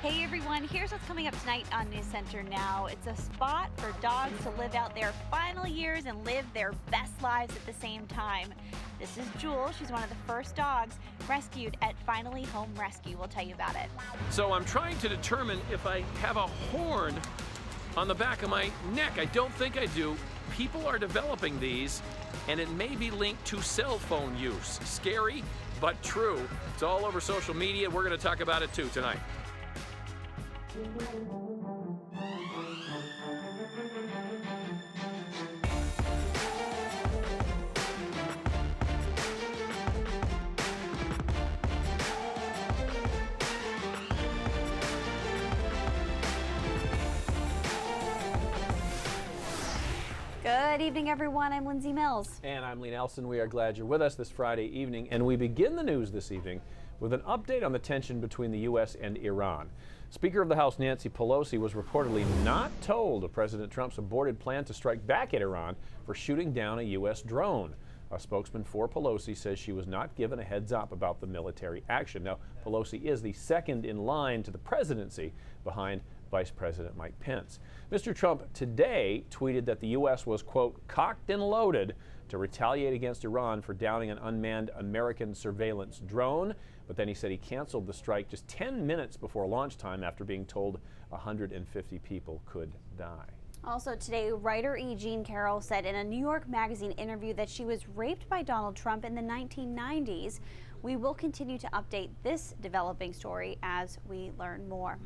Hey everyone, here's what's coming up tonight on News Center Now. It's a spot for dogs to live out their final years and live their best lives at the same time. This is Jewel. She's one of the first dogs rescued at Finally Home Rescue. We'll tell you about it. So I'm trying to determine if I have a horn on the back of my neck. I don't think I do. People are developing these, and it may be linked to cell phone use. Scary, but true. It's all over social media. We're going to talk about it too tonight. Good evening, everyone. I'm Lindsay Mills. And I'm Lee Nelson. We are glad you're with us this Friday evening. And we begin the news this evening with an update on the tension between the U.S. and Iran. Speaker of the House Nancy Pelosi was reportedly not told of President Trump's aborted plan to strike back at Iran for shooting down a U.S. drone. A spokesman for Pelosi says she was not given a heads up about the military action. Now, Pelosi is the second in line to the presidency behind Vice President Mike Pence. Mr. Trump today tweeted that the U.S. was, quote, cocked and loaded to retaliate against Iran for downing an unmanned American surveillance drone. But then he said he canceled the strike just 10 minutes before launch time after being told 150 people could die. Also today, writer E. Jean Carroll said in a New York Magazine interview that she was raped by Donald Trump in the 1990s. We will continue to update this developing story as we learn more.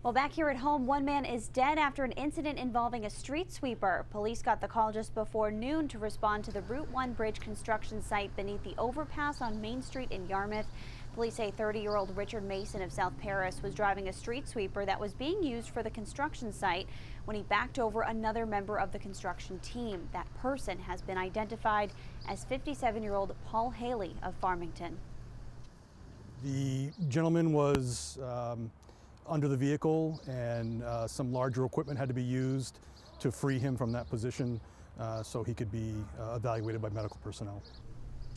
Well, back here at home, one man is dead after an incident involving a street sweeper. Police got the call just before noon to respond to the Route 1 bridge construction site beneath the overpass on Main Street in Yarmouth. Police say 30-year-old Richard Mason of South Paris was driving a street sweeper that was being used for the construction site when he backed over another member of the construction team. That person has been identified as 57-year-old Paul Haley of Farmington. The gentleman was under the vehicle, and some larger equipment had to be used to free him from that position so he could be evaluated by medical personnel.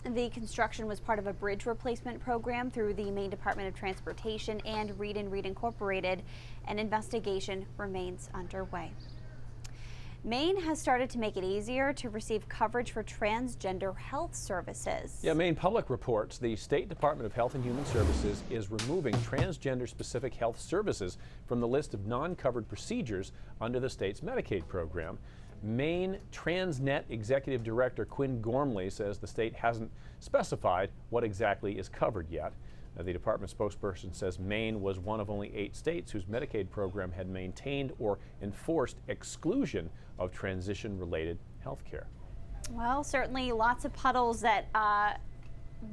The construction was part of a bridge replacement program through the Maine Department of Transportation and Reed & Reed Incorporated. An investigation remains underway. Maine has started to make it easier to receive coverage for transgender health services. Yeah, Maine Public reports the State Department of Health and Human Services is removing transgender-specific health services from the list of non-covered procedures under the state's Medicaid program. Maine Transnet Executive Director Quinn Gormley says the state hasn't specified what exactly is covered yet. The department spokesperson says Maine was one of only 8 states whose Medicaid program had maintained or enforced exclusion of transition-related health care. Well, certainly lots of puddles that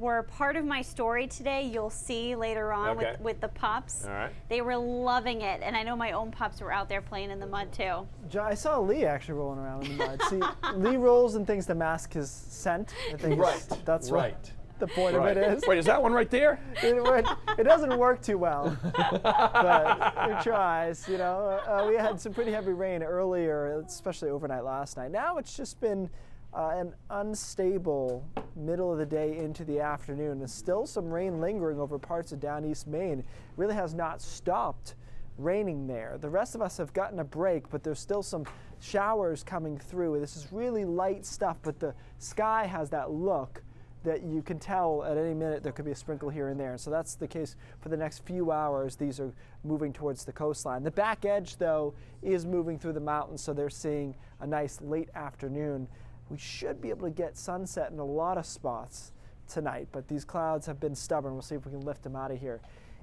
were part of my story today. You'll see later on with the pups. All right. They were loving it, and I know my own pups were out there playing in the mud too. I saw Lee actually rolling around in the mud. See, Lee rolls in things to mask his scent. I think that's right. The point of it is. Wait, is that one right there? It doesn't work too well, but it tries. You know, we had some pretty heavy rain earlier, especially overnight last night. Now it's just been an unstable middle of the day into the afternoon. There's still some rain lingering over parts of down East Maine. It really has not stopped raining there. The rest of us have gotten a break, but there's still some showers coming through. This is really light stuff, but the sky has that look that you can tell at any minute there could be a sprinkle here and there. So that's the case for the next few hours. These are moving towards the coastline. The back edge, though, is moving through the mountains, so they're seeing a nice late afternoon. We should be able to get sunset in a lot of spots tonight, but these clouds have been stubborn. We'll see if we can lift them out of here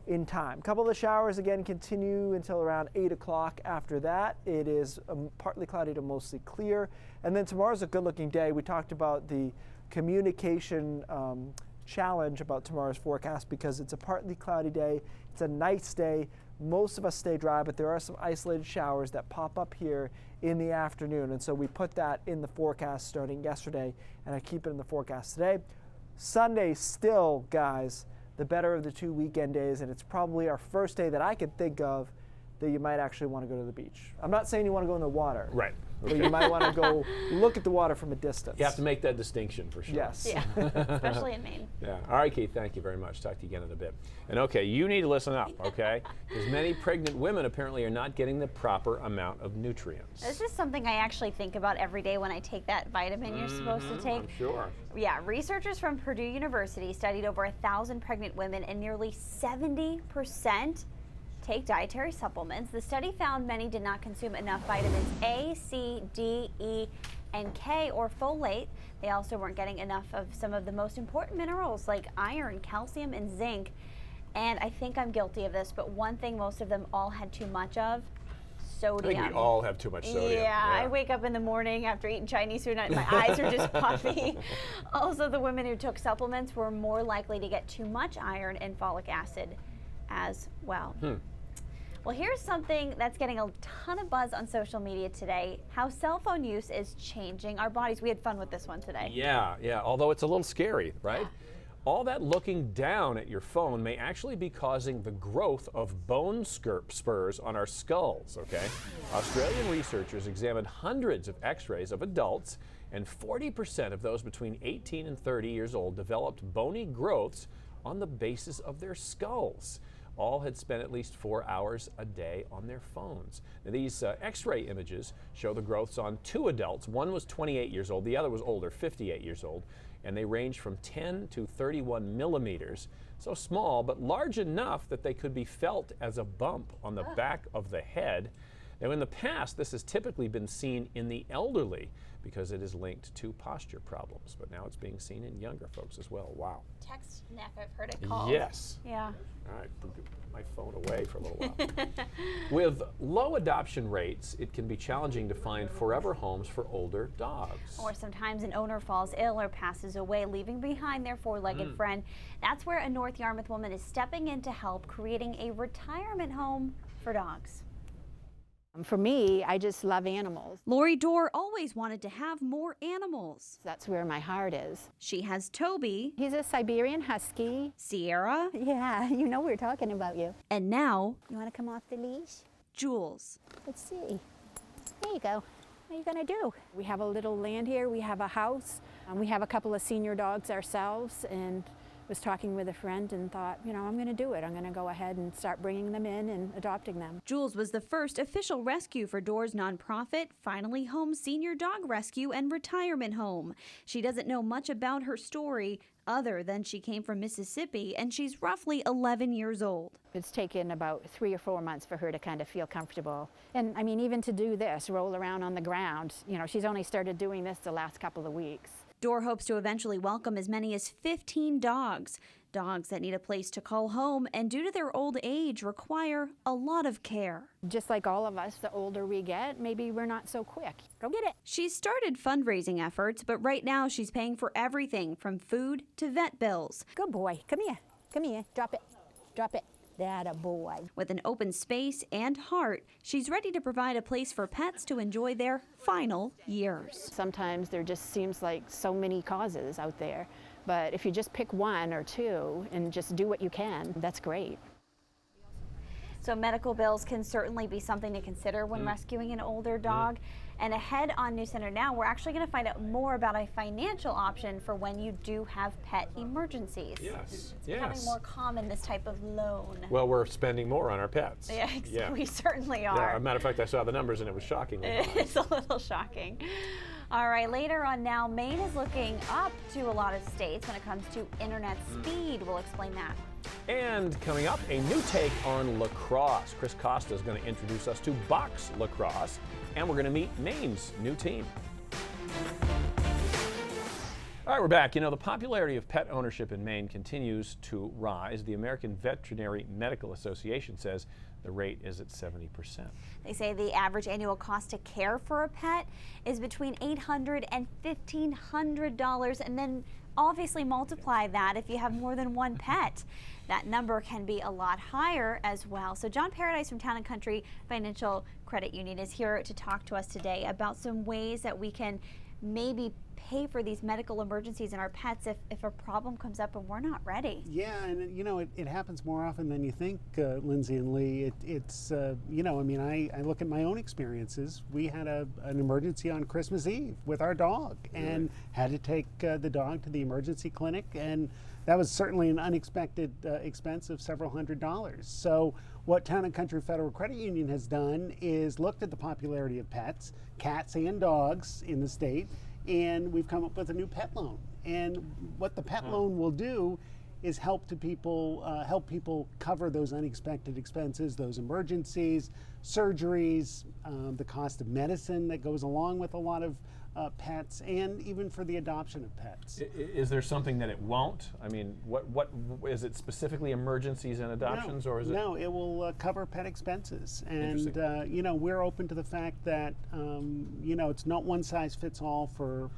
in time. A couple of the showers again continue until around 8 o'clock. After that, it is partly cloudy to mostly clear. And then tomorrow's a good-looking day. We talked about the communication challenge about tomorrow's forecast because it's a partly cloudy day. It's a nice day. Most of us stay dry, but there are some isolated showers that pop up here in the afternoon. And so we put that in the forecast starting yesterday, and I keep it in the forecast today. Sunday still, guys, the better of the 2 weekend days, and it's probably our first day that I could think of that you might actually want to go to the beach. I'm not saying you want to go in the water. Right. where you might want to go look at the water from a distance. You have to make that distinction for sure. Yes. Yeah, especially in Maine. Yeah. All right, Keith, thank you very much. Talk to you again in a bit. And okay, you need to listen up, okay? Because many pregnant women apparently are not getting the proper amount of nutrients. This is something I actually think about every day when I take that vitamin you're supposed to take. I'm sure. Yeah, researchers from Purdue University studied over 1,000 pregnant women, and nearly 70% take dietary supplements. The study found many did not consume enough vitamins A, C, D, E, and K, or folate. They also weren't getting enough of some of the most important minerals like iron, calcium, and zinc. And I think I'm guilty of this, but one thing most of them all had too much of: sodium. I think we all have too much sodium. Yeah, I wake up in the morning after eating Chinese food and my eyes are just puffy. Also, the women who took supplements were more likely to get too much iron and folic acid as well. Well, here's something that's getting a ton of buzz on social media today: how cell phone use is changing our bodies. We had fun with this one today. Yeah, although it's a little scary, right? All that looking down at your phone may actually be causing the growth of bone spurs on our skulls, okay? Australian researchers examined hundreds of x-rays of adults, and 40% of those between 18 and 30 years old developed bony growths on the bases of their skulls. All had spent at least 4 hours a day on their phones. Now, these x-ray images show the growths on 2 adults. One was 28 years old, the other was older, 58 years old, and they range from 10 to 31 millimeters. So small, but large enough that they could be felt as a bump on the back of the head. Now, in the past, this has typically been seen in the elderly because it is linked to posture problems, but now it's being seen in younger folks as well. Wow. Text neck, I've heard it called. Yes. Yeah. All right, put my phone away for a little while. With low adoption rates, it can be challenging to find forever homes for older dogs. Or sometimes an owner falls ill or passes away, leaving behind their four-legged friend. That's where a North Yarmouth woman is stepping in to help, creating a retirement home for dogs. For me, I just love animals. Lori Dorr always wanted to have more animals. That's where my heart is. She has Toby, He's a Siberian Husky. Sierra, Yeah, you know we're talking about you. and now You want to come off the leash? Jules. Let's see. There you go. What are you going to do? We have a little land here. We have a house. We have a couple of senior dogs ourselves, and was talking with a friend and thought, you know, I'm going to do it. I'm going to go ahead and start bringing them in and adopting them. Jules was the first official rescue for Dorr's nonprofit, Finally Home Senior Dog Rescue and Retirement Home. She doesn't know much about her story other than she came from Mississippi and she's roughly 11 years old. It's taken about 3 or 4 months for her to kind of feel comfortable. And I mean, even to do this, roll around on the ground, you know, she's only started doing this the last couple of weeks. Dorr hopes to eventually welcome as many as 15 dogs. Dogs that need a place to call home and due to their old age require a lot of care. Just like all of us, the older we get, maybe we're not so quick. Go get it. She's started fundraising efforts, but right now she's paying for everything from food to vet bills. Good boy. Come here. Come here. Drop it. Drop it. That a boy. With an open space and heart, she's ready to provide a place for pets to enjoy their final years. Sometimes there just seems like so many causes out there, but if you just pick 1 or 2 and just do what you can, that's great. So medical bills can certainly be something to consider when rescuing an older dog. And ahead on News Center Now, we're actually going to find out more about a financial option for when you do have pet emergencies. Yes, It's becoming more common, this type of loan. Well, we're spending more on our pets. Yeah, we certainly Yeah, are. as a matter of fact, I saw the numbers and it was shocking. It's a little shocking. All right, later on now, Maine is looking up to a lot of states when it comes to internet speed. We'll explain that. And coming up, a new take on lacrosse. Chris Costa is going to introduce us to box lacrosse, and we're going to meet Maine's new team. All right, we're back. You know, the popularity of pet ownership in Maine continues to rise. The American Veterinary Medical Association says the rate is at 70%. They say the average annual cost to care for a pet is between $800 and $1,500, and then obviously multiply that if you have more than one pet. That number can be a lot higher as well. So John Paradise from Town & Country Financial Credit Union is here to talk to us today about some ways that we can maybe pay for these medical emergencies in our pets if a problem comes up and we're not ready. Yeah, and you know, it happens more often than you think, Lindsay and Lee. It's you know, I mean, I look at my own experiences. We had an emergency on Christmas Eve with our dog, and had to take the dog to the emergency clinic, and that was certainly an unexpected expense of several $100s. So what Town and Country Federal Credit Union has done is looked at the popularity of pets, cats and dogs in the state, and we've come up with a new pet loan. And what the pet loan will do is help people cover those unexpected expenses, those emergencies, surgeries, the cost of medicine that goes along with a lot of pets, and even for the adoption of pets. Is there something that it won't? I mean, what is it specifically emergencies and adoptions, or is it? No, it will cover pet expenses, and Interesting. you know, we're open to the fact that you know, it's not one size fits all for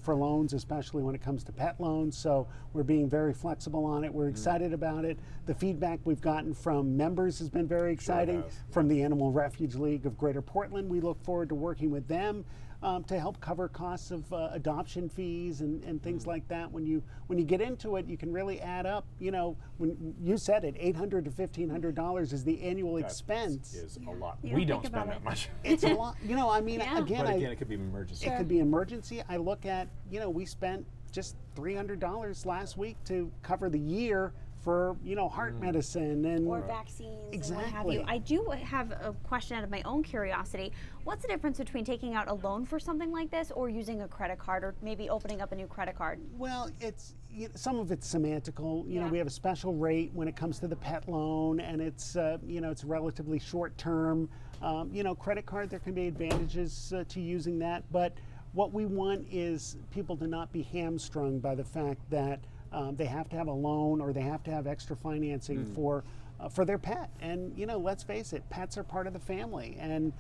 loans, especially when it comes to pet loans. So we're being very flexible on it. We're excited about it. The feedback we've gotten from members has been very exciting. has. From the Animal Refuge League of Greater Portland, we look forward to working with them to help cover costs of adoption fees and things like that. When you get into it, you can really add up. You know, when you said it, $800 to $1,500 is the annual expense. Is a lot. You We don't don't think spend about that much. It's a lot. You know, I mean, Yeah. again, But again, it could be an emergency. it could be emergency. I look at, you know, we spent just $300 last week to cover the year for, you know, heart medicine and Or vaccines Exactly. and what have you. I do have a question out of my own curiosity. What's the difference between taking out a loan for something like this or using a credit card, or maybe opening up a new credit card? Well, it's some of it's semantical. You know, Yeah. we have a special rate when it comes to the pet loan, and it's you know, it's relatively short term. You know, credit card, there can be advantages to using that, but what we want is people to not be hamstrung by the fact that they have to have a loan or they have to have extra financing for their pet. And you know, let's face it, pets are part of the family, and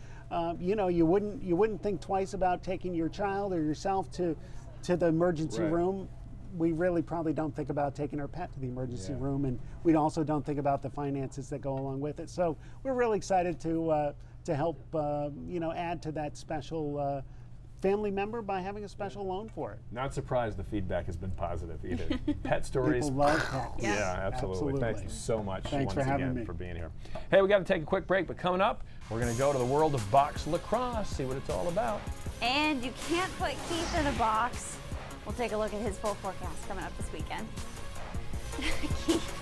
you know, you wouldn't think twice about taking your child or yourself to the emergency Right. room. We really probably don't think about taking our pet to the emergency room, and we also don't think about the finances that go along with it. So we're really excited to help you know, add to that special family member by having a special loan for it. Not surprised the feedback has been positive either. Pet stories. People love pets. Yeah, absolutely. Thank you so much Thanks once for having again me. for being here. Hey, we got to take a quick break, but coming up, we're going to go to the world of box lacrosse, see what it's all about. And you can't put Keith in a box. We'll take a look at his full forecast coming up this weekend. Keith.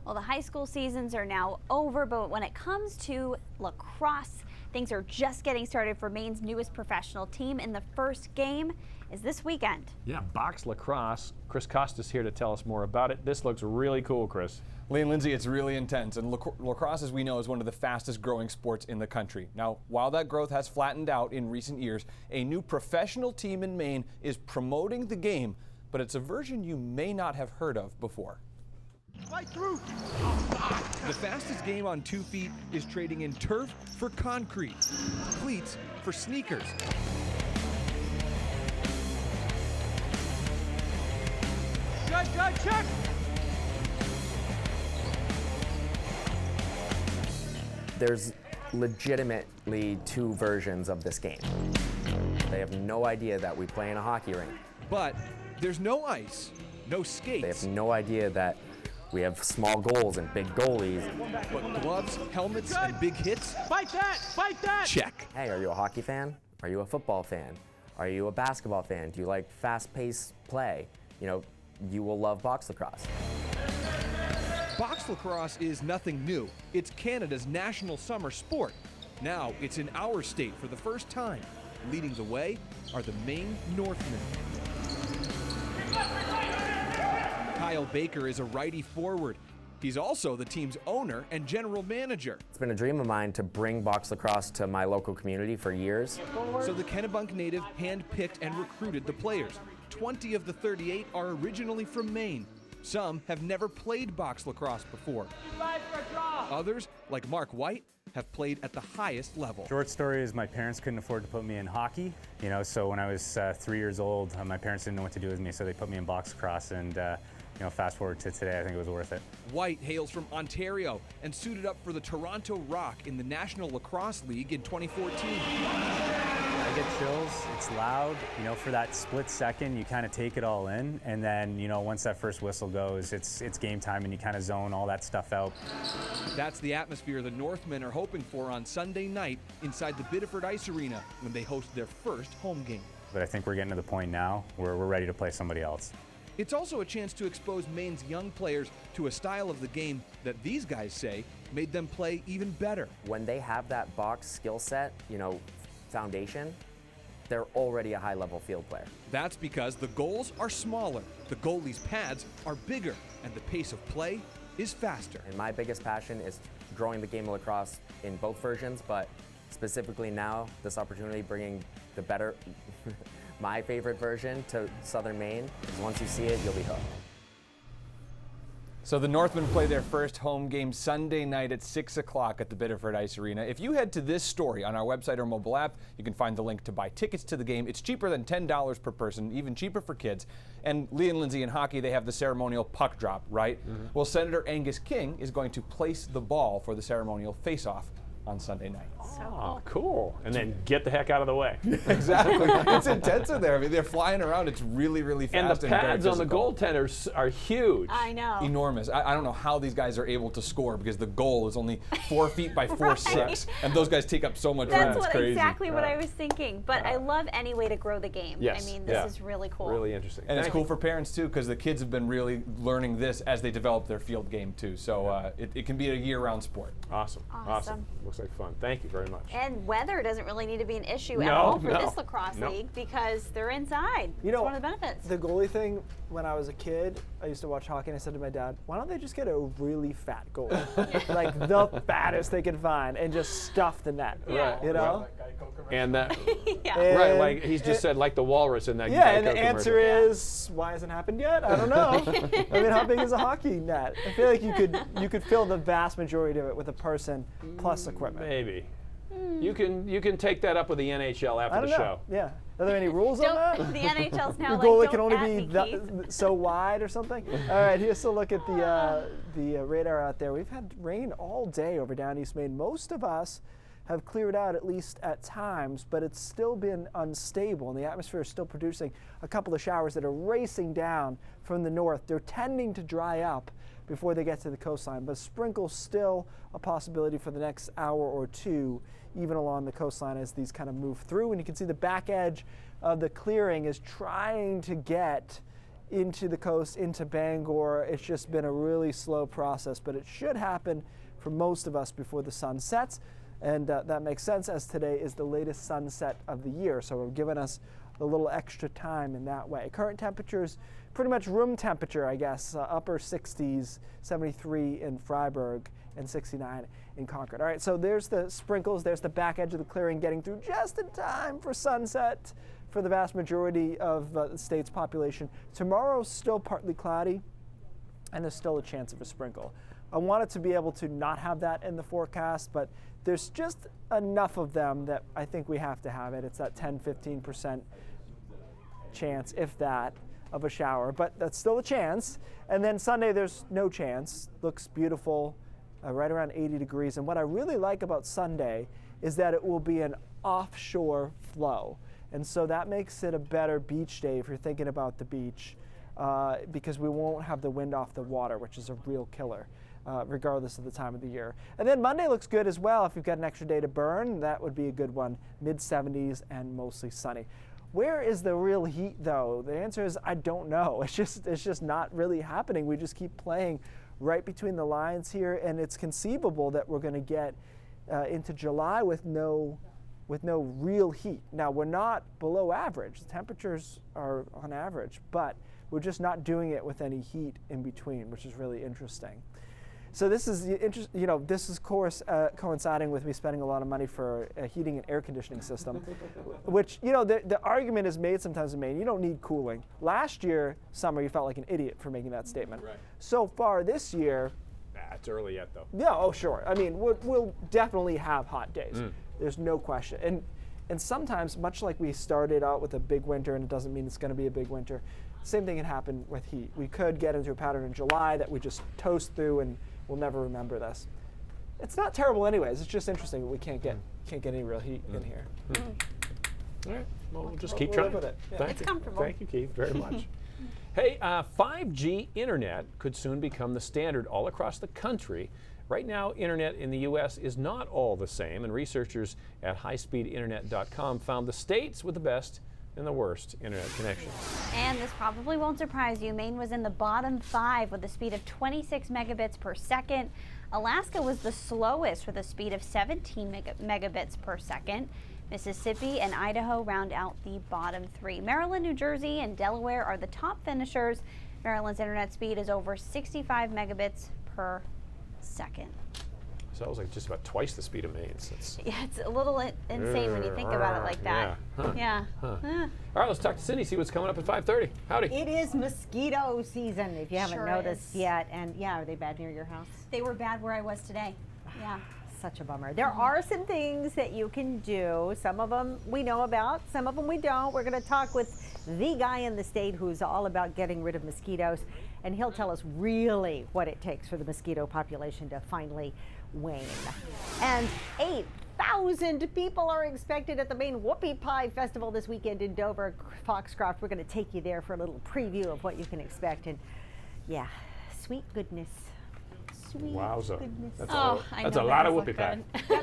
Well, the high school seasons are now over, but when it comes to lacrosse, things are just getting started for Maine's newest professional team, and the first game is this weekend. Yeah, box lacrosse. Chris Costas here to tell us more about it. This looks really cool, Chris. Lee and Lindsay, it's really intense, and lacrosse, as we know, is one of the fastest growing sports in the country. Now, while that growth has flattened out in recent years, a new professional team in Maine is promoting the game, but it's a version you may not have heard of before. Fight through. The fastest game on 2 feet is trading in turf for concrete, cleats for sneakers. Check. There's legitimately 2 versions of this game. They have no idea that we play in a hockey rink. But there's no ice, no They skates, have no idea that we have small goals and big goalies. but gloves, helmets, and big hits. Fight that! Check. Hey, are you a hockey fan? Are you a football fan? Are you a basketball fan? Do you like fast-paced play? You know, you will love box lacrosse. Box lacrosse is nothing new. It's Canada's national summer sport. Now it's in our state for the first time. Leading the way are the Maine Northmen. Kyle Baker is a righty forward. He's also the team's owner and general manager. It's been a dream of mine to bring box lacrosse to my local community for years. So the Kennebunk native hand-picked and recruited the players. 20 of the 38 are originally from Maine. Some have never played box lacrosse before. Others, like Mark White, have played at the highest level. Short story is my parents couldn't afford to put me in hockey, you know, so when I was 3 years old, my parents didn't know what to do with me, so they put me in box lacrosse, and you know, fast forward to today, I think it was worth it. White hails from Ontario and suited up for the Toronto Rock in the National Lacrosse League in 2014. I get chills. It's loud. You know, for that split second, you kind of take it all in, and then, you know, once that first whistle goes, it's game time, and you kind of zone all that stuff out. That's the atmosphere the Northmen are hoping for on Sunday night inside the Biddeford Ice Arena when they host their first home game. But I think we're getting to the point now where we're ready to play somebody else. It's also a chance to expose Maine's young players to a style of the game that these guys say made them play even better. When they have that box skill set, you know, foundation, they're already a high-level field player. That's because the goals are smaller, the goalie's pads are bigger, and the pace of play is faster. And my biggest passion is growing the game of lacrosse in both versions, but specifically now, this opportunity bringing the better, my favorite version to Southern Maine, because once you see it, you'll be hooked. So the Northmen play their first home game Sunday night at 6 o'clock at the Biddeford Ice Arena. If you head to this story on our website or mobile app, you can find the link to buy tickets to the game. It's cheaper than $10 per person, even cheaper for kids. And Lee and Lindsay in hockey, they have the ceremonial puck drop, right? Well, Senator Angus King is going to place the ball for the ceremonial face-off on Sunday night. Oh, cool. And then get the heck out of the way. Exactly. It's intense in there. I mean, they're flying around. It's really, really fast. And the very pads on the physical. goaltenders are huge. I know. Enormous. I don't know how these guys are able to score because the goal is only 4 feet by 4'6", and those guys take up so much room. That's It's crazy. exactly what I was thinking. But I love any way to grow the game. Yes. I mean, this is really cool. Really interesting. And it's Thank cool you. for parents too because the kids have been really learning this as they develop their field game too. So it can be a year-round sport. Awesome. Awesome. Looks like fun. Thank you very much. And weather doesn't really need to be an issue at No, all for no, this lacrosse no. league because they're inside. You know, it's one of the benefits. The goalie thing, when I was a kid, I used to watch hockey and I said to my dad, why don't they just get a really fat goalie? Like the fattest they can find and just stuff the net. Right. You know? And that, Yeah. right, like he's just said, like the walrus in that. Yeah, and Geico the answer commercial. is, why hasn't happened yet? I don't know. I mean, how big is a hockey net? I feel like you could fill the vast majority of it with a person plus equipment. Maybe. You can take that up with the NHL I after don't the know. show. Yeah. Are there any rules on that? The NHL's now The like, goalie don't can only at be me, Keith. so wide or something. All right, here's a look at the radar out there. We've had rain all day over down East Maine. Most of us have cleared out at least at times, but it's still been unstable, and the atmosphere is still producing a couple of showers that are racing down from the north. They're tending to dry up before they get to the coastline, but sprinkles still a possibility for the next hour or two, even along the coastline as these kind of move through. And you can see the back edge of the clearing is trying to get into the coast, into Bangor. It's just been a really slow process, but it should happen for most of us before the sun sets. And that makes sense as today is the latest sunset of the year. So we're giving us a little extra time in that way. Current temperatures, pretty much room temperature, I guess, upper 60s, 73 in Freiburg and 69 in Concord. All right, so there's the sprinkles, there's the back edge of the clearing getting through just in time for sunset for the vast majority of the state's population. Tomorrow's still partly cloudy, and there's still a chance of a sprinkle. I wanted to be able to not have that in the forecast, but there's just enough of them that I think we have to have it. It's that 10-15% chance, if that, of a shower, but that's still a chance. And then Sunday, there's no chance. Looks beautiful, right around 80 degrees. And what I really like about Sunday is that it will be an offshore flow. And so that makes it a better beach day if you're thinking about the beach, because we won't have the wind off the water, which is a real killer. Regardless of the time of the year. And then Monday looks good as well. If you've got an extra day to burn, that would be a good one. Mid-70s and mostly sunny. Where is the real heat, though? The answer is I don't know. It's just not really happening. We just keep playing right between the lines here, and it's conceivable that we're going to get into July with no real heat. Now, we're not below average. The temperatures are on average, but we're just not doing it with any heat in between, which is really interesting. So this is this is of course coinciding with me spending a lot of money for a heating and air conditioning system, which the argument is made sometimes in Maine. You don't need cooling. Last year summer you felt like an idiot for making that statement. Right. So far this year, it's early yet though. yeah, oh sure. I mean we'll definitely have hot days. There's no question. And sometimes, much like we started out with a big winter, and it doesn't mean it's going to be a big winter. Same thing can happen with heat. We could get into a pattern in July that we just toast through and we'll never remember this. It's not terrible anyways. It's just interesting that we can't get any real heat in here. All right. Well, we'll just keep we'll trying. live with it. Yeah. Thank It's you. comfortable. Thank you, Keith, very much. Hey, 5G internet could soon become the standard all across the country. Right now, internet in the U.S. is not all the same, and researchers at highspeedinternet.com found the states with the best and the worst internet connections. And this probably won't surprise you. Maine was in the bottom 5 with a speed of 26 megabits per second. Alaska was the slowest with a speed of 17 megabits per second. Mississippi and Idaho round out the bottom 3. Maryland, New Jersey, and Delaware are the top finishers. Maryland's internet speed is over 65 megabits per second. So that was like just about twice the speed of Maine's. Yeah, it's a little insane when you think about it like that. Yeah. Yeah. All right, let's talk to Cindy, see what's coming up at 5:30. Howdy. It is mosquito season, if you haven't Sure noticed is. yet. And yeah, are they bad near your house? They were bad where I was today. Yeah. Such a bummer. There are some things that you can do. Some of them we know about, some of them we don't. We're going to talk with the guy in the state who's all about getting rid of mosquitoes, and he'll tell us really what it takes for the mosquito population to finally wane. And 8,000 people are expected at the Maine Whoopie Pie Festival this weekend in Dover, Foxcroft. We're going to take you there for a little preview of what you can expect. And yeah, sweet goodness. Sweet Wowza. goodness. That's I a know lot that of does whoopie look pie. Yeah,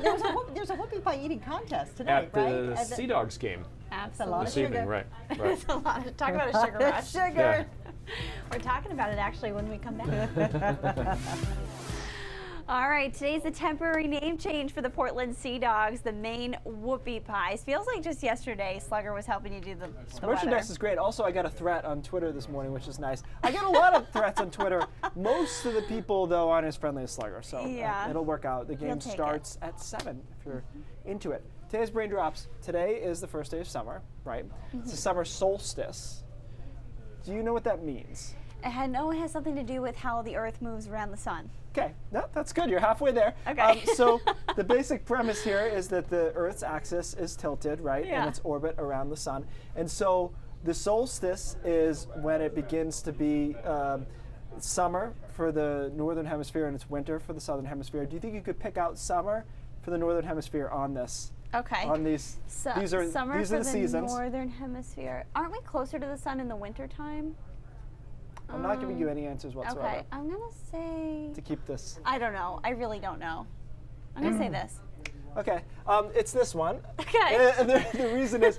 there's a whoopie pie eating contest tonight, At the right? Sea Dogs game Absolutely. this evening, right? It's a lot of, talk about a sugar rush. Sugar. We're talking about it actually when we come back. All right, today's the temporary name change for the Portland Sea Dogs, the Maine Whoopie Pies. Feels like just yesterday Slugger was helping you do the Merchandise weather. is great. Also, I got a threat on Twitter this morning, which is nice. I get a lot of threats on Twitter. Most of the people, though, aren't as friendly as Slugger, so Yeah. it'll work out. The game take starts at 7 if you're into it. Today's Brain Drops. Today is the first day of summer, right? It's the summer solstice. Do you know what that means? I know it has something to do with how the Earth moves around the sun. Okay, no, that's good. You're halfway there. Okay. So the basic premise here is that the Earth's axis is tilted, right, Yeah. in its orbit around the sun. And so the solstice is when it begins to be summer for the northern hemisphere and it's winter for the southern hemisphere. Do you think you could pick out summer for the northern hemisphere on this? Okay. On these, these are summer these for are the seasons. northern hemisphere. Aren't we closer to the sun in the winter time? I'm not giving you any answers whatsoever Okay, I'm gonna say. to keep this. I don't know. I really don't know. I'm gonna say this. Okay, it's this one. Okay. And the reason is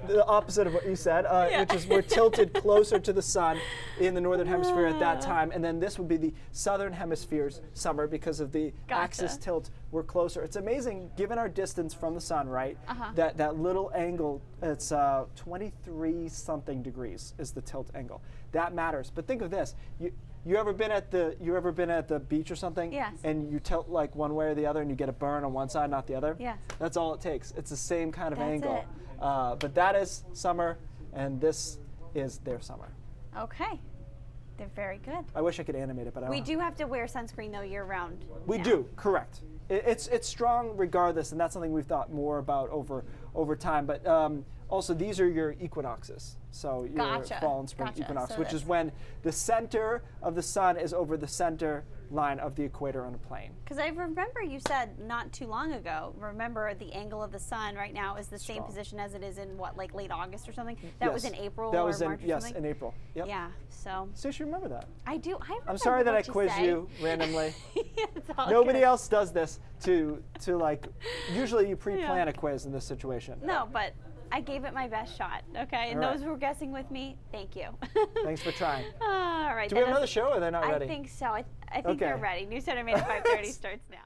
the opposite of what you said, which is we're tilted closer to the sun in the northern hemisphere at that time, and then this would be the southern hemisphere's summer because of the axis tilt. We're closer. It's amazing, given our distance from the sun, right? That little angle, it's 23 something degrees is the tilt angle. That matters. But think of this. You ever been at the beach or something? Yes. And you tilt like one way or the other, and you get a burn on one side, not the other. Yes. That's all it takes. It's the same kind of That's angle. it. But that is summer, and this is their summer. Okay. They're very good. I wish I could animate it, but I don't. We do have to wear sunscreen though year round. We do, correct. It's strong regardless, and that's something we've thought more about over time. But also, these are your equinoxes. So your Gotcha. fall and spring Gotcha. equinox, So which is when the center of the sun is over the center line of the equator on a plane. Because I remember you said not too long ago, remember the angle of the sun right now is the same position as it is in what, like late August or something? That was in April or March or something? Yes, in April. Yep. Yeah, so. So you should remember that. I do. I I'm sorry that I quiz you randomly. Nobody else does this to like, usually you pre-plan a quiz in this situation. No, but I gave it my best shot, okay? And All right. those who were guessing with me, thank you. Thanks for trying. All right. Do we have another show or they're not ready? I think so. I think Okay. they're ready. News Center Maine at 5:30 starts now.